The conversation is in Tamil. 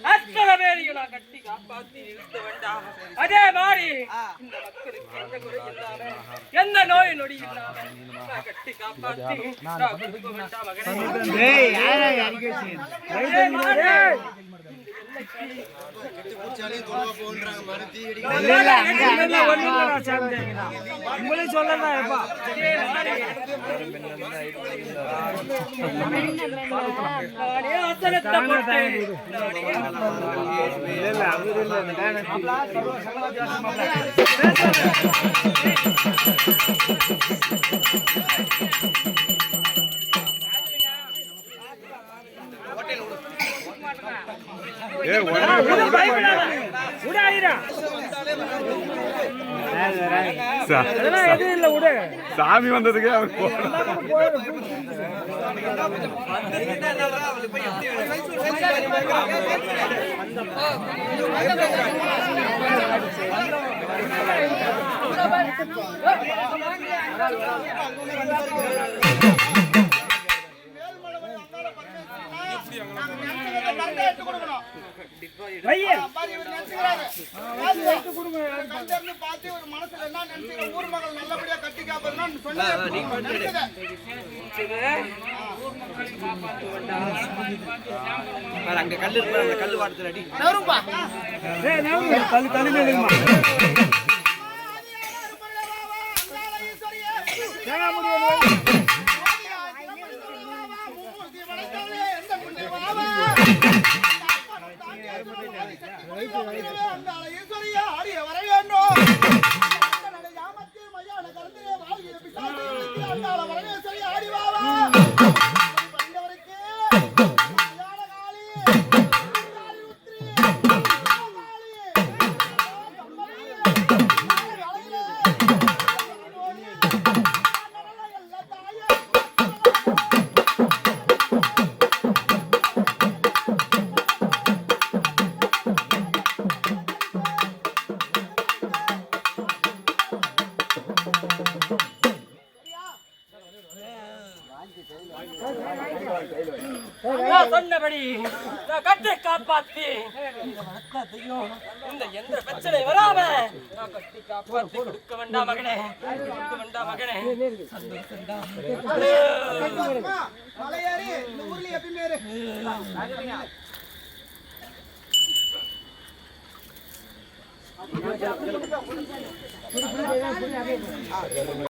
அத்தனை பேரையும் நான் கட்டி காப்பாத்தி நிறுத்த வேண்டாம். அதே மாதிரி இந்த மக்களுக்கு எந்த குறை இல்லாம எந்த நோய் நொடி இல்லாம நான் கட்டி காப்பாத்தி சாமி வந்ததுக்கு கல்லு வாடுறடி சொன்னபடி கட்டை காப்பாத்தி இந்த எந்த பிரச்சனை வராம கட்டி காப்பாத்தி கொடுக்க வேண்டாம் மகனே, கொடுக்க வேண்டாம் மகனே. மலையாரி இந்த ஊர்ல எப்பயுமே